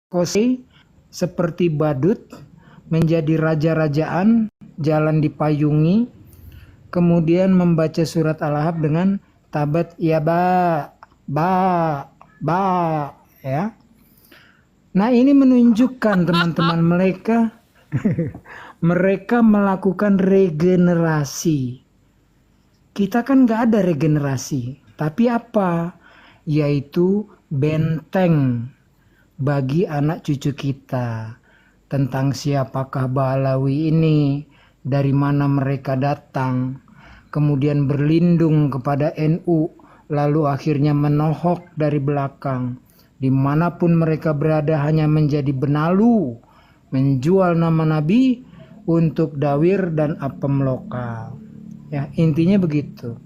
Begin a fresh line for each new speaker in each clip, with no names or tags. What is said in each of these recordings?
Kosi seperti badut, menjadi raja-rajaan, jalan dipayungi, kemudian membaca surat Al-Ahzab dengan tabat ya ba, ya. Nah, ini menunjukkan teman-teman mereka melakukan regenerasi. Kita kan nggak ada regenerasi, tapi apa? Yaitu benteng bagi anak cucu kita tentang siapakah Ba'alawi ini, dari mana mereka datang, kemudian berlindung kepada NU, lalu akhirnya menohok dari belakang. Dimanapun mereka berada hanya menjadi benalu, menjual nama Nabi untuk dawir dan apem lokal. Ya, intinya begitu.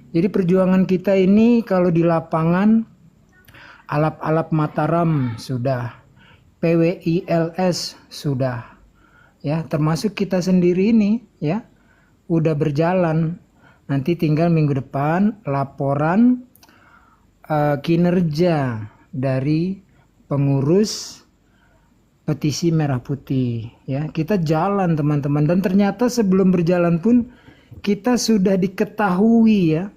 Jadi perjuangan kita ini kalau di lapangan, alap-alap Mataram sudah, PWILS sudah, ya, termasuk kita sendiri ini, ya, udah berjalan. Nanti tinggal minggu depan laporan kinerja dari pengurus petisi Merah Putih, ya. Kita jalan teman-teman, dan ternyata sebelum berjalan pun kita sudah diketahui, ya.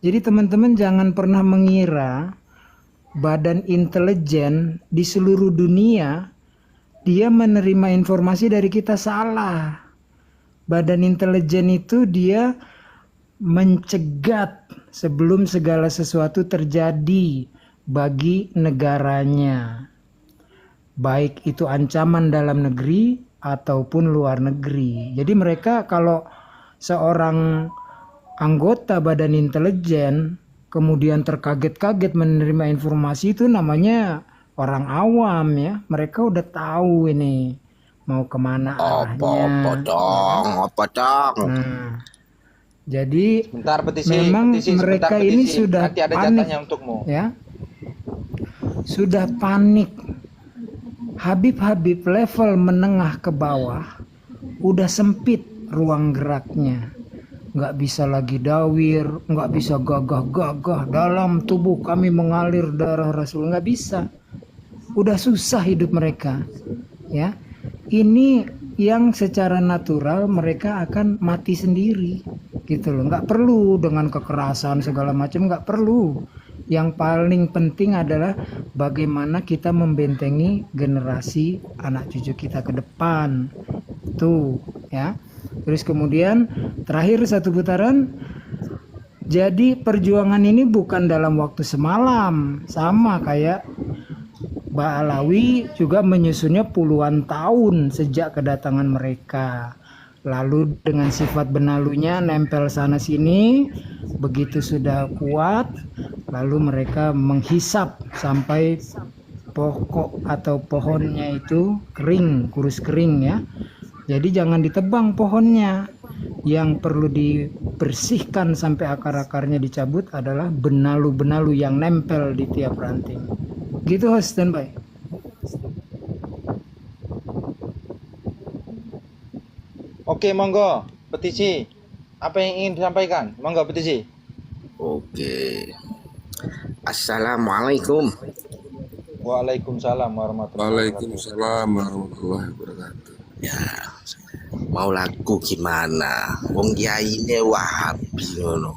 Jadi teman-teman jangan pernah mengira badan intelijen di seluruh dunia dia menerima informasi dari kita salah. Badan intelijen itu dia mencegat sebelum segala sesuatu terjadi bagi negaranya, baik itu ancaman dalam negeri ataupun luar negeri. Jadi mereka, kalau seorang anggota badan intelijen kemudian terkaget-kaget menerima informasi, itu namanya orang awam, ya. Mereka udah tahu ini mau kemana arahnya.
Apa dong?
Nah, jadi
Sebentar petisi,
memang mereka ini
petisi.
sudah
Nanti ada
panik,
jatahnya untukmu.
ya. Sudah panik. Habib-habib level menengah ke bawah udah sempit ruang geraknya. Nggak bisa lagi dawir, nggak bisa gagah-gagah, dalam tubuh kami mengalir darah Rasul, nggak bisa. Udah susah hidup mereka, ya. Ini yang secara natural mereka akan mati sendiri, gitu loh. Nggak perlu dengan kekerasan segala macam, nggak perlu. Yang paling penting adalah bagaimana kita membentengi generasi anak cucu kita ke depan, tuh, ya. Terus kemudian terakhir satu putaran. Jadi perjuangan ini bukan dalam waktu semalam, sama kayak Ba'alawi juga menyusunnya puluhan tahun sejak kedatangan mereka. Lalu dengan sifat benalunya nempel sana sini, begitu sudah kuat, lalu mereka menghisap sampai pokok atau pohonnya itu kering, kurus kering, ya. Jadi jangan ditebang pohonnya. Yang perlu dibersihkan sampai akar-akarnya dicabut adalah benalu-benalu yang nempel di tiap ranting. Gitu, host, standby.
Oke, monggo petisi. Apa yang ingin disampaikan? Monggo petisi.
Oke. Assalamualaikum.
Waalaikumsalam warahmatullahi wabarakatuh.
Waalaikumsalam warahmatullahi wabarakatuh.
Ya, mau laku gimana? Wong kiai ini Wahabi ngono.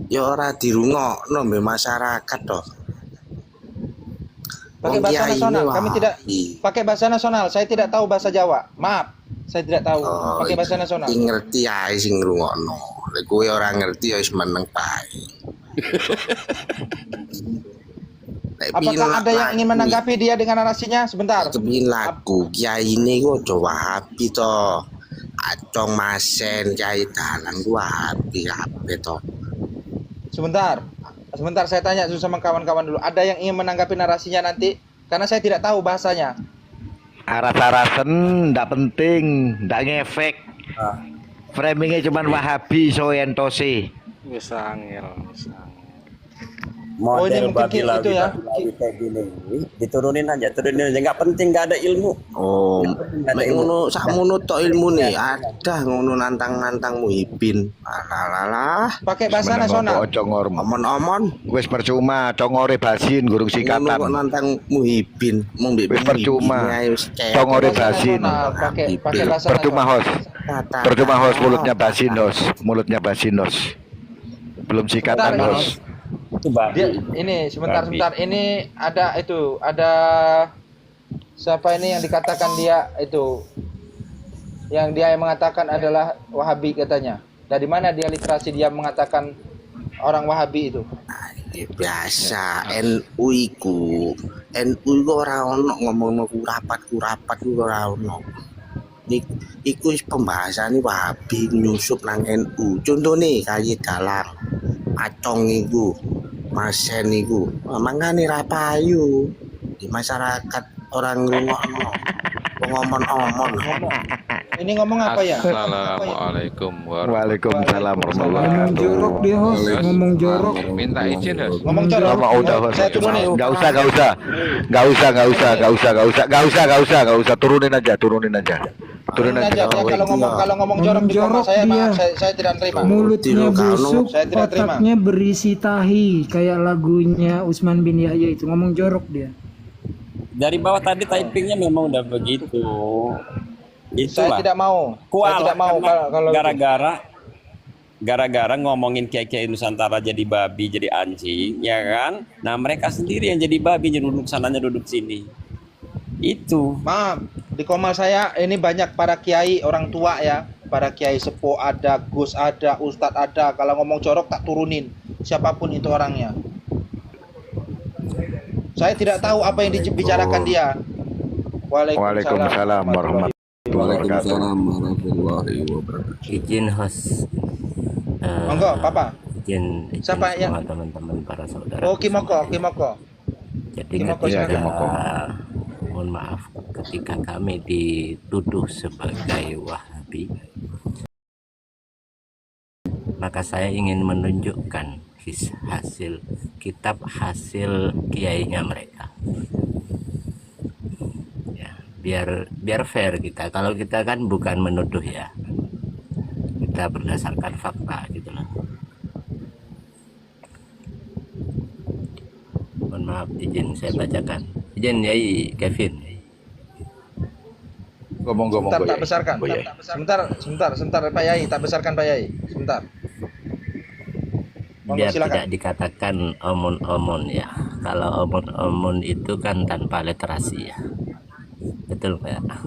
Ya ora dirungokno mbek masyarakat toh.
Pakai bahasa nasional. Kami tidak pakai bahasa nasional. Saya tidak tahu bahasa Jawa. Maaf, saya tidak tahu. Pakai bahasa nasional.
Ngerti ae sing ngrungokno. Lek kowe ora ngerti ya wis meneng bae.
Apakah ada yang ingin menanggapi dia dengan narasinya? Sebentar.
Kepin lagu kiai ini kok do Wahabi to. Acong masen kiai dalan Wahabi kabeh to.
Sebentar saya tanya sama kawan-kawan dulu. Ada yang ingin menanggapi narasinya nanti? Karena saya tidak tahu bahasanya.
Aras-arasen ndak penting, ndak ngefek. Framingnya cuman Wahabi so entosi.
Wis angel.
Oh, ini
model
mungkin
babi lawi
itu ya.
kayak gini, turunin aja, nggak penting, nggak ada ilmu.
Oh,
Nggak ada
mek
ilmu.
ngono sakmono tok ilmu nih. Ada ngono nantang-nantang Muhibin. Alah,
Pakai bahasa
Meneng
nasional.
opo congor.
omon-omon
Wis percuma congore basin gurung
ngono kok
sikatan.
nantang Muhibin. Mong mbek
Wis percuma. Congore
Bahasa
basin.
nasional, pakai bahasa
Percuma
nasional.
host. Percuma host, mulutnya basin host. Mulutnya basin host. Belum sikatan
Bentar,
host.
Itu babi.
Dia ini sebentar. Ini ada siapa ini yang dikatakan dia itu, yang dia mengatakan adalah Wahabi katanya. Dari mana dia literasi dia mengatakan orang Wahabi itu?
biasa NU iku ora ono ngomong kurapat iku ora ono. Iku wis pembahasan Wahabi nyusup nang NU. Contone kaya dalang acong iku, masen iku. Mangane ra payu di masyarakat orang ngrungokno. Ngomong-ngomong.
Ini ngomong apa ya?
Assalamualaikum
Waalaikumsalam warahmatullahi
Ngomong jorok
wabarakatuh.
dia host, ngomong jorok.
Minta izin Hos.
Ngomong jorok.
Sama udah host.
Saya turunin.
Nggak usah. Turunin aja.
Turunin aja. Dia kalau ngomong jorok di
Ngomong
rumah saya,
jorok
maaf,
dia.
saya tidak terima.
Mulutnya busuk,
Saya tidak terima.
otaknya berisi tahi, kayak lagunya Usman bin Yahya itu. Ngomong jorok dia.
Dari bawah tadi typingnya memang udah begitu.
Saya
Itulah.
tidak mau. Saya
Kual,
tidak mau
karena
kalau
gara-gara ngomongin kiai-kiai Nusantara jadi babi, jadi anjing, ya kan? Nah, mereka sendiri yang jadi babi, duduk sananya, duduk sini. Itu.
maaf, di Komal saya ini banyak para kiai orang tua ya, para kiai sepuh ada, Gus ada, Ustadz ada. Kalau ngomong jorok tak turunin, siapapun itu orangnya. Saya tidak tahu apa yang dibicarakan dia.
Waalaikumsalam warahmatullahi wabarakatuh.
Waalaikumsalam warahmatullahi wabarakatuh.
Izin host,
Monggo, Papa.
izin
Siapa
semua
yang-
teman-teman para saudara.
Oh, Kimoko.
Jadi
Kimoko,
ketika
silakan.
mohon maaf ketika kami dituduh sebagai Wahabi, maka saya ingin menunjukkan hasil kitab hasil kiainya mereka. Ya, biar fair kita. Kalau kita kan bukan menuduh ya, kita berdasarkan fakta gitu loh. Mohon maaf, izin saya bacakan. Izin Yai Kevin.
Ngomong-ngomong
Sebentar, tak
Boyai.
besarkan.
Boyai.
Sebentar, Pak Yai, tak besarkan Pak Yai. Sebentar. Monggo,
Biar
silakan.
tidak dikatakan omon-omon ya. Kalau omon-omon itu kan tanpa literasi ya. Betul Pak. Nah,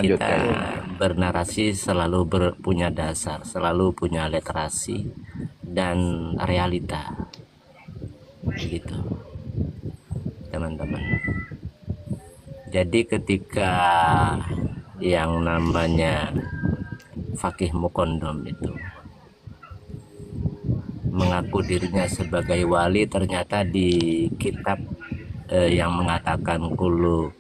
Lanjut,
kita
ya.
bernarasi selalu punya dasar, selalu punya literasi dan realita. Begitu. Teman-teman. Jadi ketika yang namanya Fakih Mukondom itu mengaku dirinya sebagai wali, ternyata di kitab yang mengatakan kullu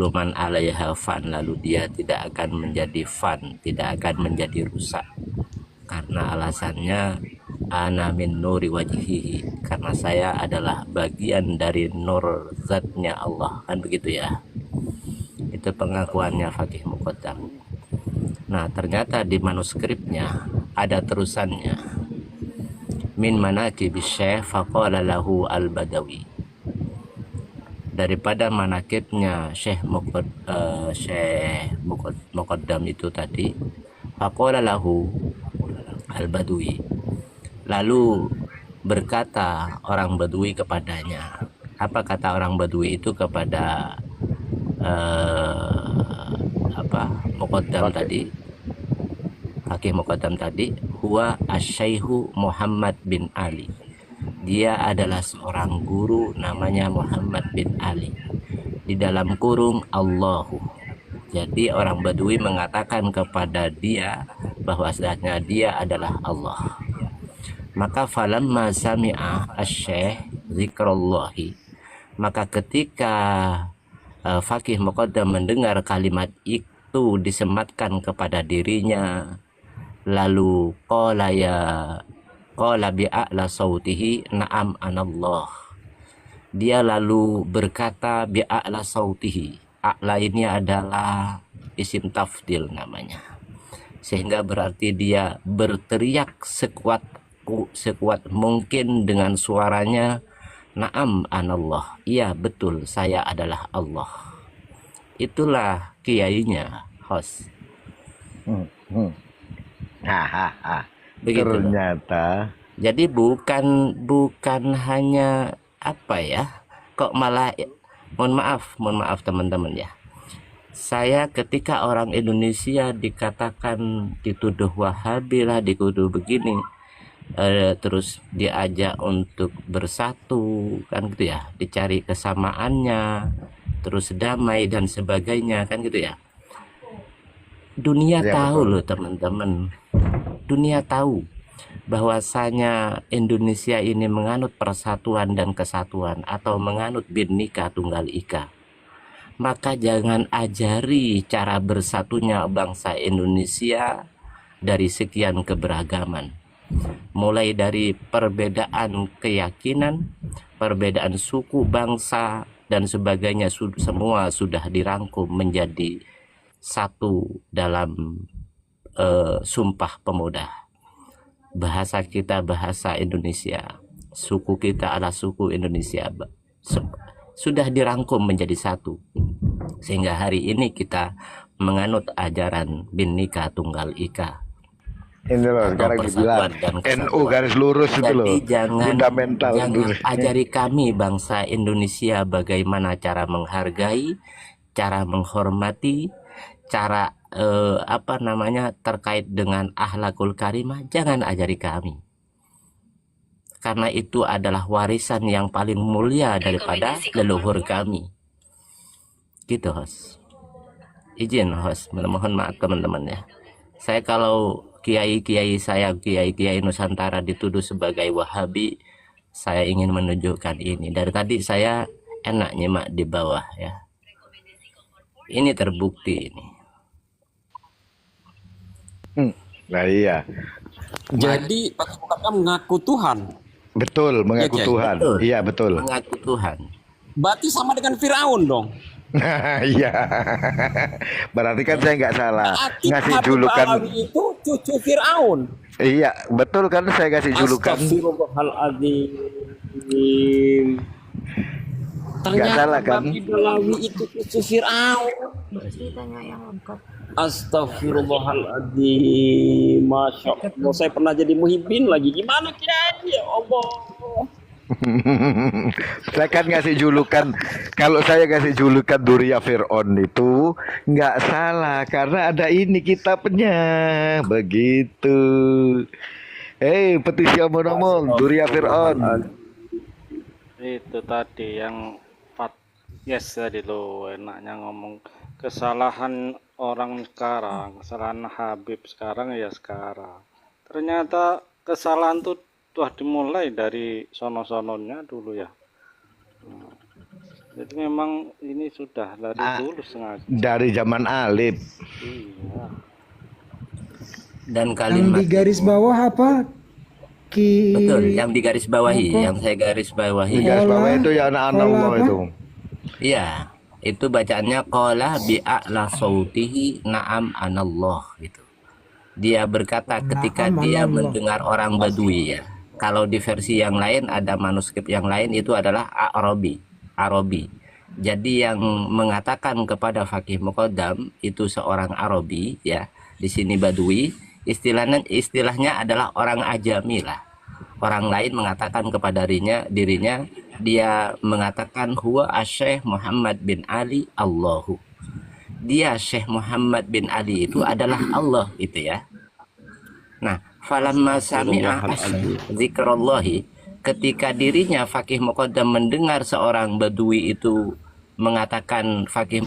man 'alaiha fan, lalu dia tidak akan menjadi fan, tidak akan menjadi rusak, karena alasannya ana min nuri wajhihi, karena saya adalah bagian dari nur zatnya Allah, kan begitu ya. Itu pengakuannya Fakih Muqaddam. Nah, ternyata di manuskripnya ada terusannya. Min manakib Syekh faqala lahu al-Badawi. Daripada manakibnya Syekh Muqaddam itu tadi, faqala lahu al-Badawi. Lalu berkata orang Badui kepadanya. Apa kata orang Badui itu kepada Muqaddam tadi? Fakih Muqaddam tadi, huwa asy-Syaikhu Muhammad bin Ali. Dia adalah seorang guru namanya Muhammad bin Ali. Di dalam kurung Allahu. Jadi orang Badui mengatakan kepada dia bahwasanya dia adalah Allah. Maka falamma sami'a asy-Syaikh zikrallahi, maka ketika Fakih Muqaddam mendengar kalimat itu disematkan kepada dirinya, lalu qala qala bi'a'la sautihi na'am anallah. Dia lalu berkata bi'a'la sautihi. A'la ini adalah isim tafdil namanya. Sehingga berarti dia berteriak sekuat mungkin dengan suaranya, na'am anallah. Iya betul, saya adalah Allah. Itulah kiainya, host. Begitu loh.
Ternyata
Jadi bukan hanya apa ya, kok malah mohon maaf teman-teman ya. Saya ketika orang Indonesia dikatakan dituduh Wahabi lah, dituduh begini, terus diajak untuk bersatu kan gitu ya, dicari kesamaannya, terus damai dan sebagainya kan gitu ya. Dunia
Ya,
tahu
betul.
loh teman-teman, dunia tahu bahwasanya Indonesia ini menganut persatuan dan kesatuan atau menganut Bhinneka Tunggal Ika. Maka jangan ajari cara bersatunya bangsa Indonesia dari sekian keberagaman. Mulai dari perbedaan keyakinan, perbedaan suku, bangsa, dan sebagainya, semua sudah dirangkum menjadi satu dalam Sumpah Pemuda. Bahasa kita bahasa Indonesia, suku kita adalah suku Indonesia, sudah dirangkum menjadi satu. Sehingga hari ini kita menganut ajaran Bhinneka Tunggal Ika.
ini loh sekarang dibilang NU garis lurus itu loh.
Jadi
Fundamental
jangan
Indonesia.
ajari kami bangsa Indonesia bagaimana cara menghargai, cara menghormati, cara terkait dengan akhlakul karimah. Jangan ajari kami, karena itu adalah warisan yang paling mulia daripada leluhur kami. Gitu host. Izin host, mohon maaf teman-teman ya. Saya kalau kiai-kiai Nusantara dituduh sebagai Wahabi, saya ingin menunjukkan ini. Dari tadi saya enak nyimak di bawah ya. Ini terbukti ini.
Nah iya,
Jadi Pak Mukarram mengaku Tuhan.
betul mengaku
Kiai.
Tuhan.
Betul.
Iya betul.
Mengaku Tuhan.
Berarti sama dengan Firaun dong.
Iya. Berarti kan saya nggak salah
Berarti
ngasih
Habib
julukan.
Alawi itu cucu Firaun.
Iya betul kan saya kasih julukan.
Astagfirullahaladzim. Ternyata
salah, kan?
Habib Alawi itu cucu Firaun. Astagfirullahaladzim. Masya Allah. Saya pernah jadi muhibbin lagi. Gimana Kiai? Ya Allah.
Saya kan ngasih julukan, kalau saya kasih julukan Duria Fir'aun itu nggak salah karena ada ini kitabnya begitu. Petisi omong-omong Duria Fir'aun.
Itu tadi yang tadi lo enaknya ngomong kesalahan orang sekarang, kesalahan Habib sekarang ya sekarang. Ternyata kesalahan tuh telah dimulai dari sono-sononya dulu ya. Jadi memang ini sudah dari dulu sengaja.
Dari zaman Alif.
Iya.
Dan
Yang
kalimat
di garis bawah apa?
betul, yang di garis bawahi, yang saya garis bawahi.
Di garis bawah itu ya anak-anak
Kola
Allah
apa?
itu.
Iya, itu bacaannya qala bi'a'la sautihi na'am anallah gitu. Dia berkata ketika
Na'am
dia
anallah.
mendengar orang Badui ya. Kalau di versi yang lain ada manuskrip yang lain itu adalah Arabi. Jadi yang mengatakan kepada Fakih Muqaddam itu seorang Arabi ya. Di sini Badui, istilahnya adalah orang ajami lah. Orang lain mengatakan kepada dirinya dia mengatakan huwa Syekh Muhammad bin Ali Allahu. Dia Syekh Muhammad bin Ali itu adalah Allah itu ya. Nah, falamma sami'a zikrallahi, ketika dirinya Fakih Muqaddam mendengar seorang Badui itu mengatakan Fakih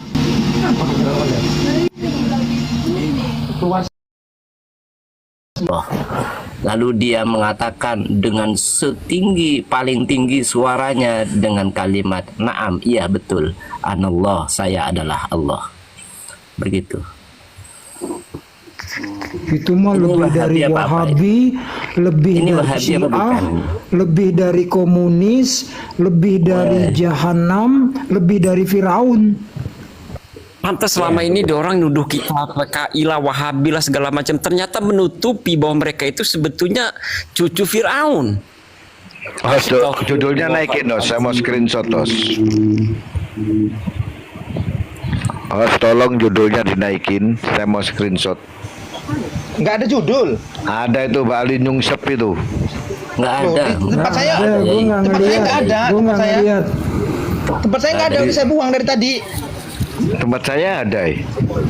Allah, lalu dia mengatakan dengan paling tinggi suaranya dengan kalimat na'am, iya betul, anallah, saya adalah Allah. Begitu.
Itu mah
Ini
lebih
Wahabi
dari
apa apa
Wahabi, lebih
Ini
dari
Wahabi apa
Syiah,
bukan?
lebih dari komunis, lebih dari Jahanam, lebih dari Firaun.
Pantas selama ini orang nuduh kita PKI lah, Wahabi lah segala macam. Ternyata menutupi bahwa mereka itu sebetulnya cucu Firaun.
Host, judulnya naikin Nos, saya mau screenshot Nos. Host, tolong judulnya dinaikin, saya mau screenshot.
Nggak ada judul.
Ada itu Pak Ali Nyungsep itu.
Nggak
Loh,
ada.
di tempat saya,
Gue nggak
tempat saya
ngeliat,
nggak ada.
gue
Tempat
nggak
saya,
ngeliat.
tempat saya nggak ada. Udah saya buang dari tadi.
Tempat saya ada.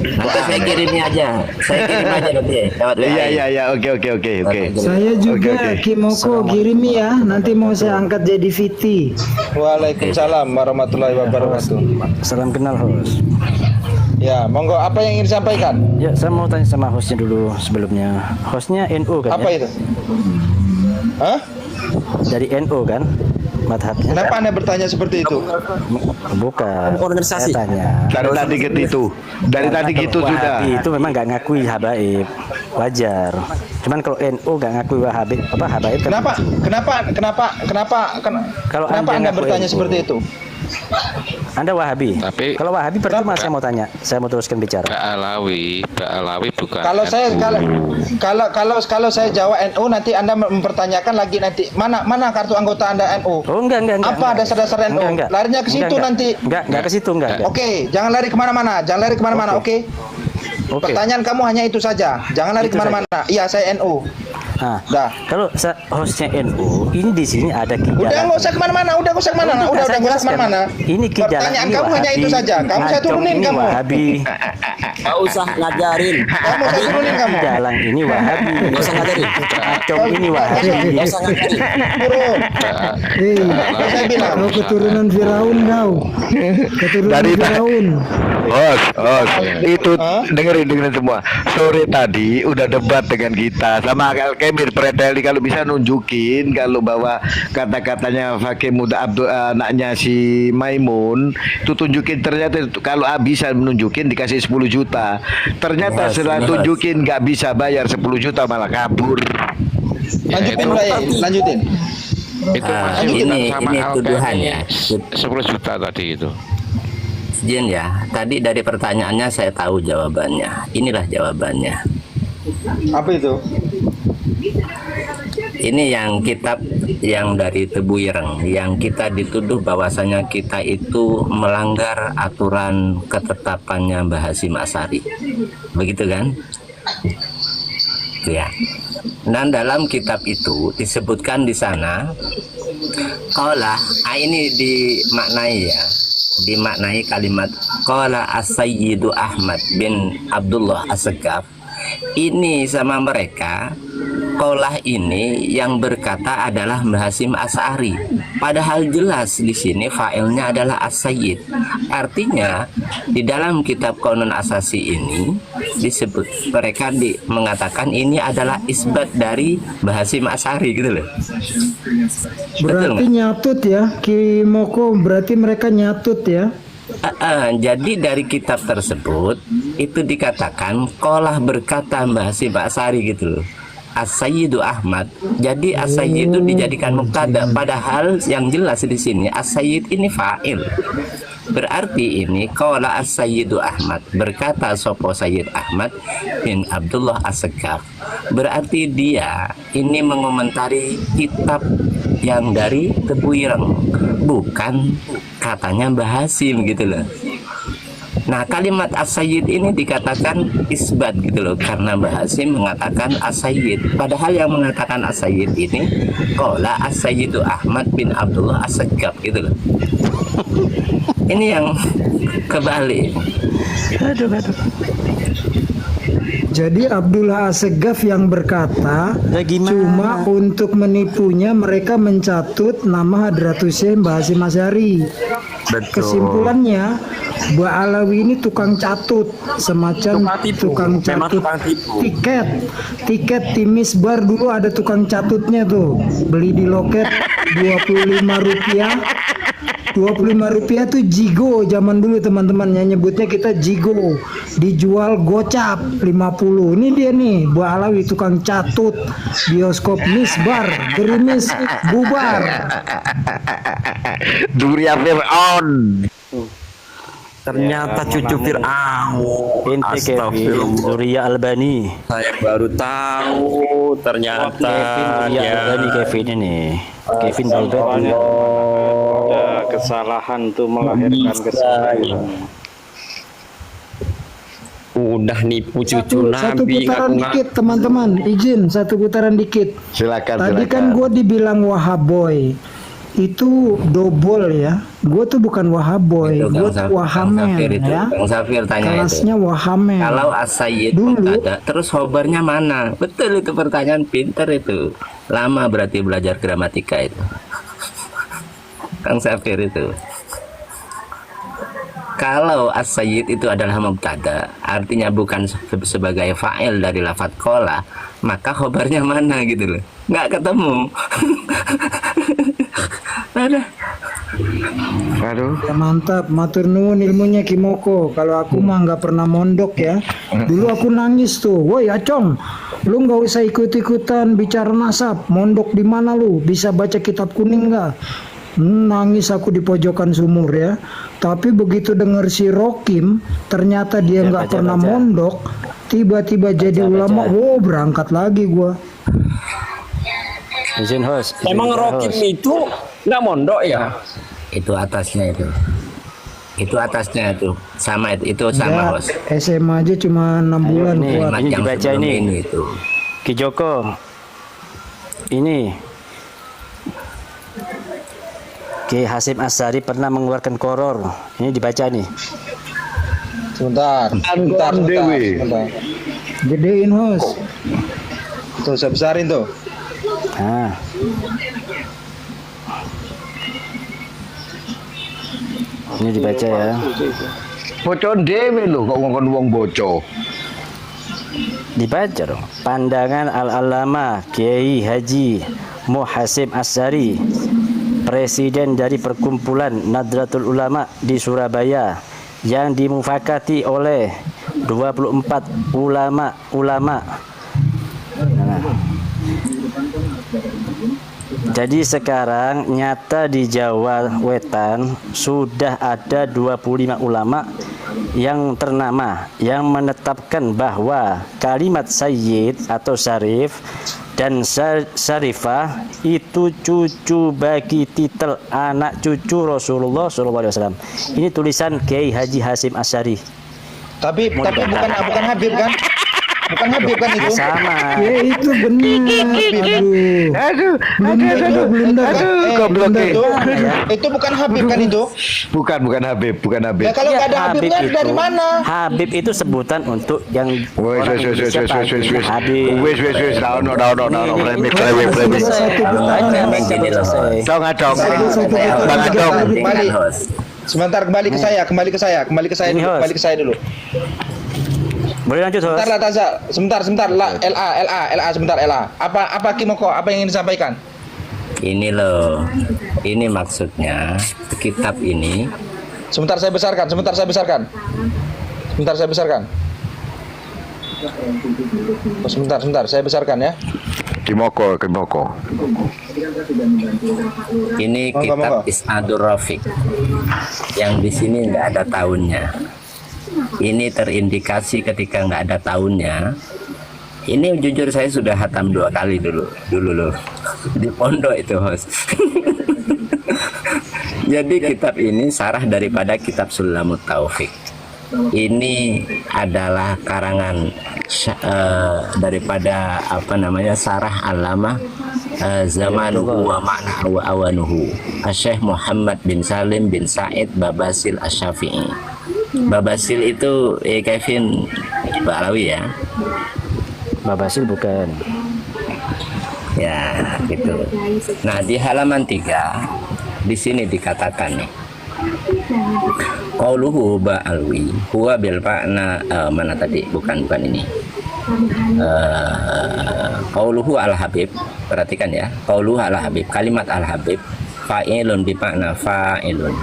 Nanti saya kirimnya aja. Saya kirim aja nanti lewat WA.
Iya, oke.
Saya juga
Oke.
Kimoko kirim ya, nanti mau saya angkat jadi VT.
Waalaikumsalam warahmatullahi wabarakatuh.
Salam kenal host.
Ya, monggo, apa yang ingin disampaikan?
Ya, saya mau tanya sama hostnya dulu sebelumnya. Hostnya NU kan
Apa
ya?
itu? Hah?
Dari NU kan? Madhabnya.
Kenapa Anda bertanya seperti itu?
Bukan.
Organisasi.
Saya tanya.
Dari tadi gitu. Dari tadi gitu
Wahabi
sudah.
itu memang nggak ngakui habaib. Wajar. Cuman kalau NU nggak ngakui habaib kan
Kenapa?
lucu. Kalau
Kenapa Anda
ngaku
bertanya
NU,
seperti itu?
Anda Wahabi.
Tapi-
kalau Wahabi percuma
Kenapa?
saya mau tanya. Saya mau teruskan bicara.
Ba'alawi bukan
Kalau saya
NU.
kalau saya jawab NU, nanti Anda mempertanyakan lagi nanti mana kartu anggota Anda NU?
Oh enggak.
Apa dasar-dasar NU? Larinya ke situ nanti.
Enggak ke situ enggak.
Oke, jangan lari kemana-mana. Oke.
Oke.
Pertanyaan kamu hanya itu saja. Jangan lari
Itu
kemana-mana. Iya, saya NU.
Nah,
Dah.
kalau hostnya NU, ini di sini ada
Udah
kijalan.
nggak usah kemana-mana. Udah nggak usah kemana-mana. Udah
saya
nggak usah
jelaskan.
kemana-mana.
Ini kijalan
Pertanyaan
ini
kamu hanya
Wahabi,
itu saja. Kamu saya
ngacong
turunin
ini
kamu.
Wahabi.
Gak usah ngajarin.
Kamu saya turunin kamu.
Dalang ini Wahabi.
Gak usah ngajarin.
Ngacong ini Wahabi.
Gak usah ngajarin.
Turun.
Hei,
Saya bilang.
kau keturunan Firaun kau. Keturunan
Dari
Firaun.
Host, itu dengerin semua. Sore tadi udah debat dengan kita sama Kemir Preteli, kalau bisa nunjukin kalau bahwa kata-katanya Fakih Muda Abdul, anaknya si Maimun itu, tunjukin ternyata itu, kalau bisa menunjukin dikasih 10 juta. Ternyata setelah tunjukin nggak bisa bayar 10 juta malah kabur.
Lanjutin, Bray. Lanjutin.
Itu masih
ini
sama
tuduhan ya.
10 juta tadi itu.
Jin ya, tadi dari pertanyaannya saya tahu jawabannya. Inilah jawabannya.
Apa itu?
Ini yang kitab yang dari Tebu Ireng, yang kita dituduh bahwasanya kita itu melanggar aturan ketetapannya Mbah Hasyim Asy'ari. Begitu kan? Ya. Dan dalam kitab itu disebutkan di sana, qala, ini dimaknai ya. Dimaknai kalimat qala as-sayyidu Ahmad bin Abdullah As-Segaf. Ini sama mereka, qaulah ini yang berkata adalah Mbah Hasyim Asy'ari. Padahal jelas di sini fa'ilnya adalah as-sayyid. Artinya di dalam kitab Qanun Asasi ini disebut, mereka mengatakan ini adalah isbat dari Mbah Hasyim Asy'ari gitu loh.
Berarti nyatut ya, Kimoko, berarti mereka nyatut ya.
Jadi dari kitab tersebut itu dikatakan kolah berkata Mbah Hasyim Asy'ari gitu loh. As-Sayyidu Ahmad. Jadi As-Sayyid itu dijadikan mubtada, padahal yang jelas di sini As-Sayyid ini fa'il. Berarti ini qala As-Sayyidu Ahmad, berkata sopo Sayyid Ahmad bin Abdullah As-Segaf. Berarti dia ini mengomentari kitab yang dari Tebu Ireng, bukan katanya Mbah Hasyim gitu loh. Nah, kalimat as-sayyid ini dikatakan isbat gitu loh, karena Mbah Hasyim mengatakan as-sayyid. Padahal yang mengatakan as-sayyid ini qala as-sayyidu Ahmad bin Abdullah As-Segaf gitu loh. Ini yang kebalik.
Aduh.
Jadi Abdullah As-Segaf yang berkata,
Ya, gimana?
cuma untuk menipunya mereka mencatut nama Hadratus Syekh Mbah Hasyim Asy'ari. Kesimpulannya, Ba'alawi ini tukang catut, semacam tukang catut tiket Timis Bar dulu ada tukang catutnya tuh, beli di loket 25 rupiah Rp25 tuh jigo zaman dulu teman-teman, yang nyebutnya kita jigo, dijual gocap 50. Ini dia nih Bu Alawi tukang catut, bioskop misbar, gerimis bubar.
Duria Fir'aun.
Ternyata cucu Fir'aun.
Ente Kevin,
Astagfirullah.
Zuria Albani.
Saya baru tahu ternyata
Kevin Zuria
dia
Albani Kevin ini. Kevin Albani.
Ada kesalahan tuh melahirkan kesalahan.
udah nipu cucu
Satu
Nabi.
putaran
ngaku-ngaku.
dikit teman-teman, izin satu putaran dikit.
Silakan.
Tadi kan gue dibilang Wahaboy, itu dobol ya. Gue tuh bukan Wahaboy,
Itu
gue
Kang
tuh Wahamen
Safir itu.
ya.
Kang Safir tanya itu.
Kelasnya Wahamen.
Kalau As-Sayyid
Dulu.
ada, terus khobarnya mana? Betul itu pertanyaan pinter itu. Lama berarti belajar gramatika itu. Kang Safir itu. Kalau As-Sayyid itu adalah mubtada, artinya bukan sebagai fa'il dari lafadz qala, maka khobarnya mana gitu loh. Nggak ketemu. Ada.
Aduh.
Ya mantap, matur nuwun ilmunya Kimoko. Kalau aku mah nggak pernah mondok ya. Dulu aku nangis tuh, woi Acong, lu nggak usah ikut-ikutan bicara nasab. Mondok di mana lu? Bisa baca kitab kuning nggak? Nangis aku di pojokan sumur ya. Tapi begitu dengar si Rokim, ternyata dia nggak pernah mondok, tiba-tiba jadi ulama. Wow, berangkat lagi gua.
Izin host.
Emang Rokim itu nggak mondok ya?
Itu atasnya itu. Itu atasnya itu. Sama itu sama
Ya,
host.
SMA aja cuma 6 bulan
nih,
keluar.
ini
Yang
dibaca
sebelum
ini.
itu.
Ki Joko. Ini Ki Hasim Asy'ari pernah mengeluarkan koror. Ini dibaca nih.
Sebentar. Sebentar.
Gedein host.
Tuh saya besarin tuh.
Nah. Ini dibaca ya.
Bocor dewe lho kok ngomong wong boco.
Dibaca dong. Pandangan Al-Alama Kiai Haji Muhasim Asy'ari, presiden dari Perkumpulan Nadratul Ulama di Surabaya, yang dimufakati oleh 24 ulama. Nah. Jadi sekarang nyata di Jawa Wetan sudah ada 25 ulama yang ternama yang menetapkan bahwa kalimat sayyid atau syarif dan syarifah itu cucu bagi titel anak cucu Rasulullah SAW. Ini tulisan Kiai Haji Hasim Asy'ari.
Tapi bukan Habib kan? Bukan Habib kan itu?
Sama.
Ya itu benar. Aduh. Blunder.
Goblok.
Itu bukan Habib kan itu?
Bukan Habib.
Ya kalau nggak ada Habibnya dari mana?
Habib itu sebutan untuk yang
Wes.
Habib.
Wes. No. Remik. Dong adong. Bang adong.
Kembali. Sebentar kembali ke saya dulu.
Boleh lanjut, host?
Sebentar lah Taza, sebentar LA sebentar LA. Apa Kimoko, apa yang ingin disampaikan?
Ini loh. Ini maksudnya kitab ini.
Sebentar saya besarkan. Oh, sebentar saya besarkan ya.
Kimoko.
Ini
Monggo,
kitab
monggo.
Isnadur Rafiq. Yang di sini nggak ada tahunnya. Ini terindikasi ketika nggak ada tahunnya. Ini jujur saya sudah hatam 2 kali dulu loh di pondok itu, host. Jadi kitab ini sarah daripada kitab Sulamut Taufik. Ini adalah karangan daripada sarah Allamah Zamanuhu wa Ma'nahu wa Awanuhu Syekh Muhammad bin Salim bin Said Babasil Asy-Syafi'i. Babasil itu Kevin Ba'alawi ya.
Babasil bukan.
Ya, gitu. Nah, di halaman 3 di sini dikatakan nih. Qauluhu Ba'alwi huwa bil ma'na mana tadi? Bukan ini. Qauluhu al-Habib, perhatikan ya. Qauluhu al-Habib, kalimat al-Habib fa'ilun bimakna fa'ilun.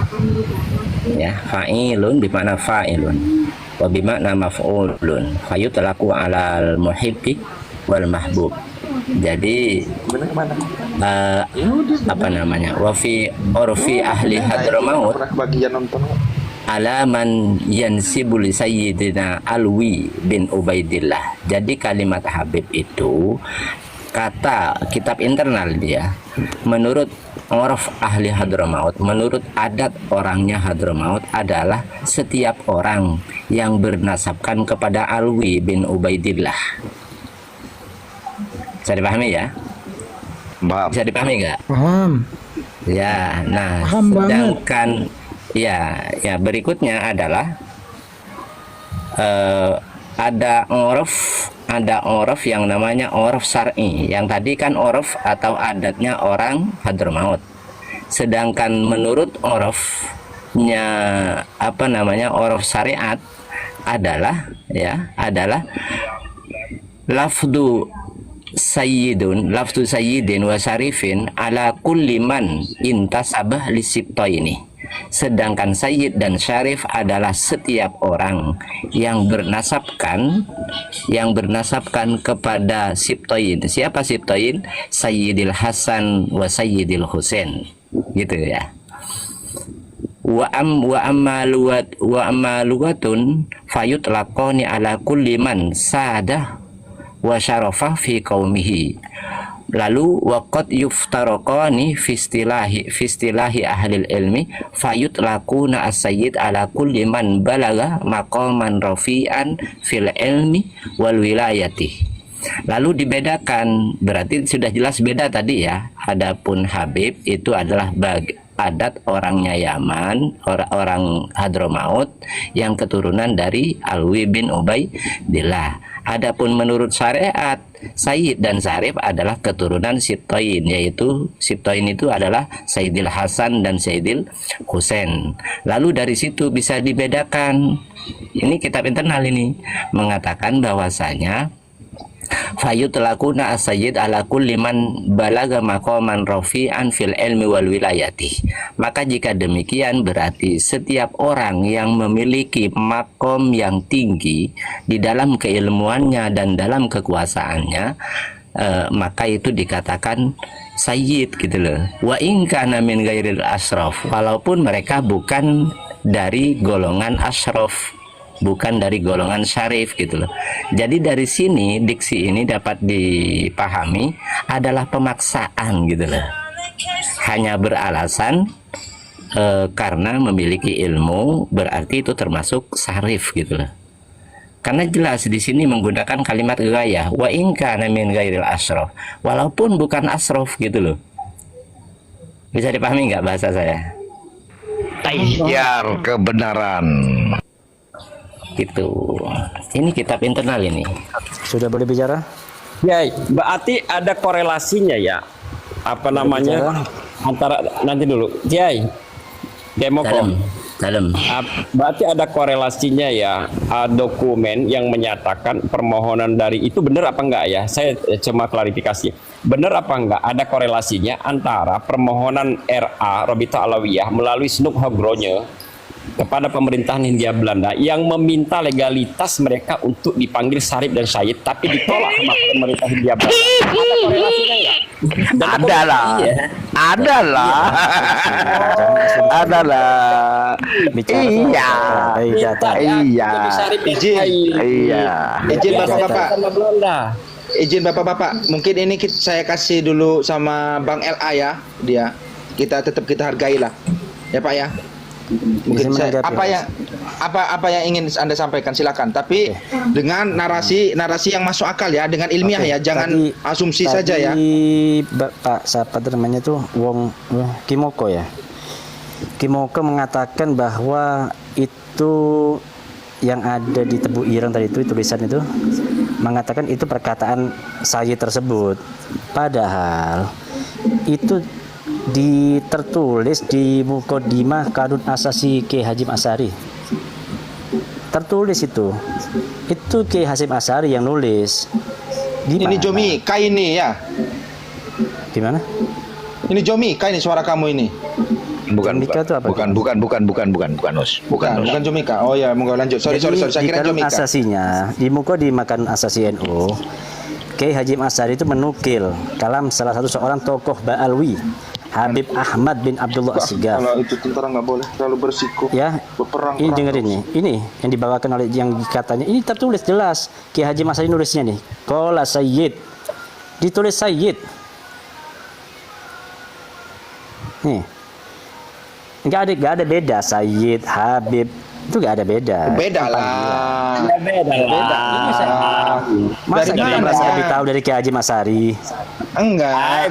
Ya, fa'ilun bimakna fa'ilun. Wa bimakna maf'ulun. Fayutlaqu 'alal muhibbi wal mahbub. Jadi apa namanya? Wa fi urfi ahli Hadramaut alaman yansibul sayyidina Alwi bin Ubaidillah. Jadi kalimat Habib itu kata kitab internal dia, menurut uruf ahli Hadramaut, menurut adat orangnya Hadramaut adalah setiap orang yang bernasabkan kepada Alwi bin Ubaidillah. Bisa dipahami ya? Bisa dipahami nggak?
Paham.
Ya, nah
Paham banget.
sedangkan ya berikutnya adalah ada uruf yang namanya uruf syar'i. Yang tadi kan uruf atau adatnya orang Hadramaut. Sedangkan menurut urufnya apa namanya uruf syariat adalah lafdu sayyidin wa syarifin ala kulli man intasabah lisibtaini. Sedangkan sayyid dan syarif adalah setiap orang yang bernasabkan kepada sibtain. Siapa sibtain? Sayyidil Hasan wa Sayyidil Husain, gitu ya. Wa ammaluwatun fayutlaqani ala kulli man sadah wa syarafah fi qaumihi. Lalu waqad yuftaraqani fi istilahi ahli ilmi fayutlaquna as-sayyid ala kulli man balagha maqaman rafi'an fil ilmi wal wilayati. Lalu dibedakan, berarti sudah jelas beda tadi ya. Adapun Habib itu adalah adat orangnya Yaman, orang Hadramaut yang keturunan dari Alwi bin Ubaidillah. Adapun menurut syariat, Sayyid dan Syarif adalah keturunan Sibtain, yaitu Sibtain itu adalah Sayyidil Hasan dan Sayyidil Husain. Lalu dari situ bisa dibedakan. Ini kitab internal ini mengatakan bahwasanya fayutlaquna as-sayyid ala kulli man balaga maqaman rafi'an fil ilmi wal wilayati. Maka jika demikian berarti setiap orang yang memiliki makom yang tinggi di dalam keilmuannya dan dalam kekuasaannya, maka itu dikatakan sayyid gitu loh. Wa in kana min ghairil asyraf, walaupun mereka bukan dari golongan asyraf, bukan dari golongan syarif gitu loh. Jadi dari sini diksi ini dapat dipahami adalah pemaksaan gitu loh. Hanya beralasan karena memiliki ilmu berarti itu termasuk syarif gitu loh. Karena jelas di sini menggunakan kalimat ghayah, wa in kana min ghairil asyraf, walaupun bukan asyraf gitu loh. Bisa dipahami nggak bahasa saya?
Tayyar kebenaran.
Gitu. Ini kitab internal ini.
Sudah boleh bicara?
Ya, berarti ada korelasinya ya. Apa namanya? Antara nanti dulu. Kiai. Demoko.
Dalam.
Berarti ada korelasinya ya, dokumen yang menyatakan permohonan dari itu benar apa enggak ya? Saya cuma klarifikasi. Benar apa enggak ada korelasinya antara permohonan RA Robita Alawiyah melalui Snuk Hogronje kepada pemerintahan Hindia Belanda yang meminta legalitas mereka untuk dipanggil Syarif dan Sayyid, tapi ditolak sama pemerintah Hindia Belanda. Ada korelasinya enggak?
Adalah.
Izin bapak-bapak, mungkin ini saya kasih dulu sama Bang LA ya, kita hargai lah ya Pak ya. Mungkin apa yang ingin Anda sampaikan silakan, tapi dengan narasi yang masuk akal ya, dengan ilmiah ya, jangan asumsi saja ya.
Pak siapa namanya tuh Kimoko ya. Kimoko mengatakan bahwa itu yang ada di Tebu Ireng tadi itu tulisan itu mengatakan itu perkataan Sayyid tersebut, padahal itu tertulis di Muqaddimah Qanun Asasi Ki Hasyim Asy'ari. Tertulis itu Ki Hasyim Asy'ari yang nulis.
Ini Jomi Kaini ya.
Gimana?
Ini Jomika ini suara kamu ini.
Bukan,
Jomika itu apa?
bukan, Us.
Bukan Jomika. Oh ya, monggo lanjut. Sorry,
Jadi,
saya
di
kira
kanun
Jomika.
asasinya, di muka di makan asasi NU, Kiai Haji Asy'ari itu menukil kalam salah satu seorang tokoh Ba'alwi, Habib Ahmad bin Abdullah As-Sigaf.
Kalau itu tentara nggak boleh terlalu bersiko.
Ya,
Berperang.
ini dengerin nih. Ini yang dibawakan oleh yang katanya ini tertulis jelas. Kiai Haji Asy'ari nulisnya nih. Qala Sayyid. Ditulis Sayyid. Nih. Enggak ada beda Sayyid, Habib. Itu enggak ada beda.
Beda lah.
Beda.
Masa
Dari
kita
mana?
merasa lebih tahu dari Kiai Haji Asy'ari?
Enggak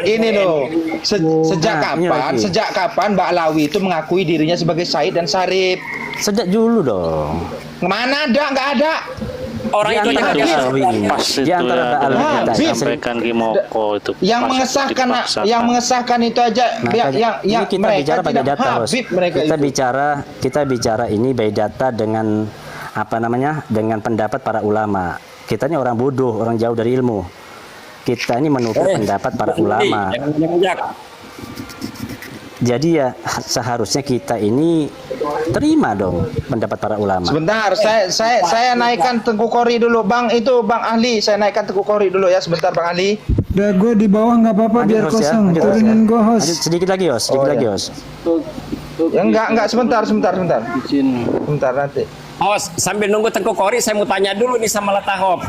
gini loh. Sejak
Nah, ini
kapan?
lagi.
Sejak kapan Mbak Alawi itu mengakui dirinya sebagai Said dan Sarip?
Sejak dulu dong.
Mana ada? Enggak ada.
Orang
Di
itu
antara
aja
Ba'alwi ini.
Pas itu
Di antara
ya,
Ba'alwi
Ah,
kita.
Bib.
sampaikan Kimoko itu
Yang
pas
mengesahkan
dipaksakan.
itu aja
Makanya,
yang
ini kita
mereka
bicara pakai
tidak
data, Bos.
Habib mereka
Kita bicara ini by data dengan apa namanya? Dengan pendapat para ulama. Kita ini orang bodoh, orang jauh dari ilmu. Kita ini menukil pendapat para ulama.
Jangan banyak.
Jadi ya seharusnya kita ini terima dong pendapat para ulama.
Sebentar, saya naikkan Tengku Kori dulu, Bang. Itu Bang Ahli, saya naikkan Tengku Kori dulu ya, sebentar Bang Ahli.
Udah gue di bawah nggak apa-apa
Lanjut,
biar
Host, ya.
kosong.
Lanjut, Host,
Turunin
ya.
gue host.
Lanjut, sedikit lagi, Os. Sedikit lagi, Os.
Ya, enggak, sebentar. Sebentar nanti.
Awas, sambil nunggu Tengku Kori, saya mau tanya dulu nih sama Latahop.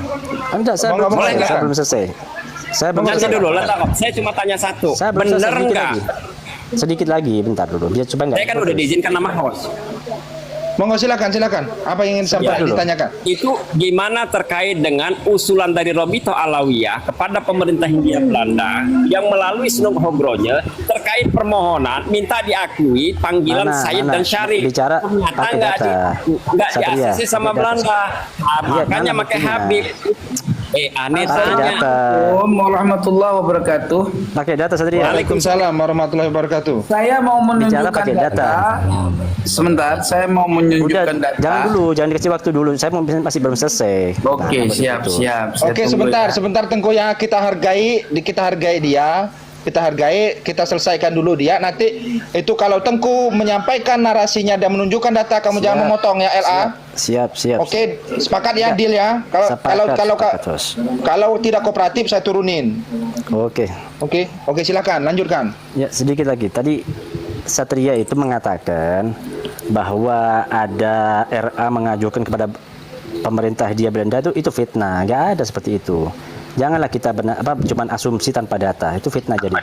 Enggak, saya
Bang,
belum
boleh
selesai.
nggak?
Saya belum selesai. Saya belum
Nanti
selesai.
dulu Latahop, saya cuma tanya satu.
Saya belum
Bener
selesai, sedikit
nggak?
lagi. Sedikit lagi, bentar dulu. Biar coba enggak.
Saya kan udah diizinkan nama host.
Monggo silakan. Apa yang ingin
Ya, dulu.
ditanyakan?
Itu gimana terkait dengan usulan dari Robito Alawiyah kepada pemerintah Hindia Belanda yang melalui Sunan Hogronje terkait permohonan minta diakui panggilan Said dan Syarif.
Bicara
Ternyata
pakai
nggak
data. Satria,
di sama
pakai data.
Belanda. Nah,
Lihat
makanya
mana
pakai
buktinya.
Habib. Aneh
Pakai
tanya.
data.
Assalamualaikum warahmatullahi wabarakatuh.
Pakai data, Satria.
Waalaikumsalam warahmatullahi wabarakatuh.
Saya mau
Bicara
menunjukkan
pakai data.
Sebentar, saya mau
Udah,
menunjukkan data.
jangan dulu, jangan dikasih waktu dulu. Saya masih belum selesai.
Oke,
Nah,
siap.
begitu.
Saya
Oke,
tunggu
sebentar
ya.
Tengku ya, kita hargai dia. Kita selesaikan dulu dia. Nanti itu kalau Tengku menyampaikan narasinya dan menunjukkan data, kamu jangan memotong ya, LA.
Siap.
Oke, sepakat ya, deal ya. Kalau tidak kooperatif saya turunin. Oke, silakan lanjutkan.
Ya, sedikit lagi. Tadi Satria itu mengatakan bahwa ada RA mengajukan kepada pemerintah Hindia Belanda itu fitnah. Nggak ada seperti itu. Janganlah kita cuman asumsi tanpa data. Itu fitnah jadi.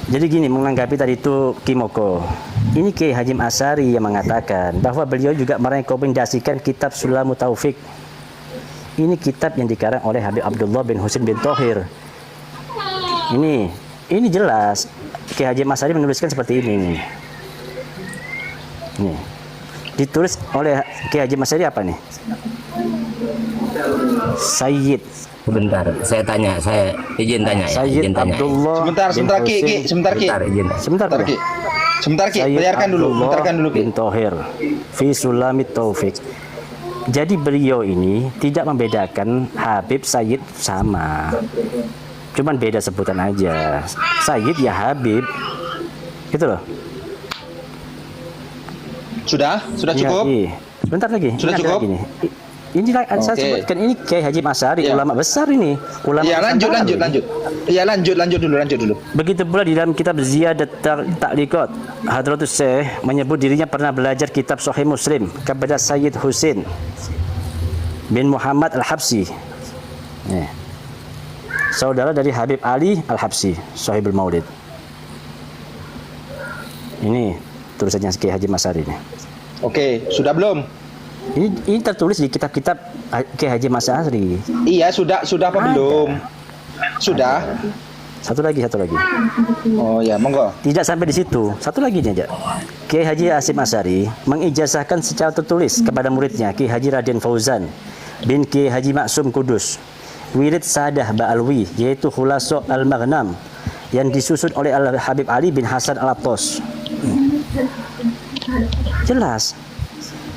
Jadi gini, menanggapi tadi itu Kimoko. Ini Kiai Haji Asy'ari yang mengatakan bahwa beliau juga merekomendasikan kitab Sulamut Taufik. Ini kitab yang dikarang oleh Habib Abdullah bin Husin bin Thohir. Ini jelas Kiai Haji Asy'ari menuliskan seperti ini nih. Nih. Ditulis oleh Kiai Haji Asy'ari apa nih? Sayyid.
Sebentar, saya izin tanya ya.
Sayyid
Izin tanya.
Abdullah.
Sebentar
bin
Ki,
Husin.
Sebentar, izin.
Sebentar Ki,
Sayyid
biarkan dulu Ki.
bin Thohir fi Sulamit Taufik. Jadi beliau ini tidak membedakan Habib Sayyid sama. Cuman beda sebutan aja. Sayyid ya Habib. Gitu loh.
Sudah cukup?
Iya. Sebentar lagi.
Sudah
Ini ada
cukup?
lagi nih. Ini saya sebutkan ini Kiai Haji Asy'ari,
Ya.
ulama besar ini. Ulama
Iya, lanjut.
Nusantara ini.
Iya, lanjut dulu.
Begitu pula di dalam kitab Ziyadat Ta'liqat, Hadratus Syekh menyebut dirinya pernah belajar kitab Sahih Muslim kepada Sayyid Husin bin Muhammad Al-Habsi. Saudara dari Habib Ali Al-Habsi, Sahibul Maulid. Ini tulisannya Kiai Haji Asy'ari ini.
Oke, sudah belum?
Ini tertulis di kitab-kitab Kiai Haji Asy'ari.
Iya, sudah apa belum? Sudah.
Satu lagi.
Oh ya, monggo.
Tidak sampai di situ. Satu lagi nih aja. Kiai Haji Hasyim Asy'ari mengijazahkan secara tertulis kepada muridnya Kiai Haji Raden Fauzan bin Kiai Haji Maksum Kudus wirid Sadah Ba'alwi, yaitu Khulaso Al-Maghnam yang disusun oleh Al-Habib Ali bin Hasan Al-Attos. Jelas.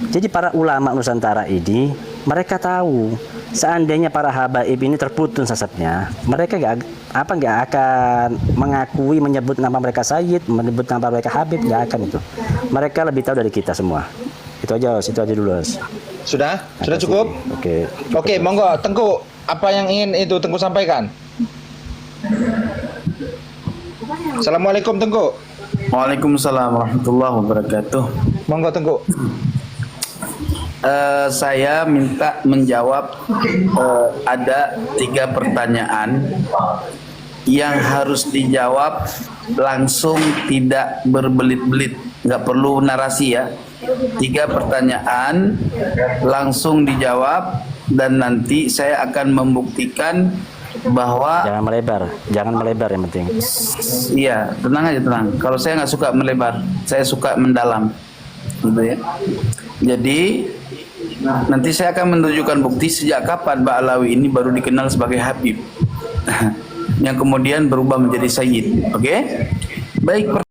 Jadi para ulama Nusantara ini mereka tahu seandainya para habaib ini terputus nasabnya, mereka nggak akan mengakui menyebut nama mereka Sayyid, menyebut nama mereka Habib, nggak akan itu. Mereka lebih tahu dari kita semua. Itu aja dulu.
Sudah cukup? Oke, monggo Tengku, apa yang ingin itu Tengku sampaikan? Assalamualaikum Tengku.
Waalaikumsalam warahmatullahi wabarakatuh.
Monggo Tengku.
Saya minta menjawab ada 3 pertanyaan yang harus dijawab langsung, tidak berbelit-belit, nggak perlu narasi ya. 3 pertanyaan langsung dijawab, dan nanti saya akan membuktikan bahwa jangan melebar yang penting. Iya, tenang aja, tenang. Kalau saya nggak suka melebar, saya suka mendalam, gitu ya. Jadi nanti saya akan menunjukkan bukti sejak kapan Mbak Alawi ini baru dikenal sebagai Habib, yang kemudian berubah menjadi Sayyid. Oke? Baik.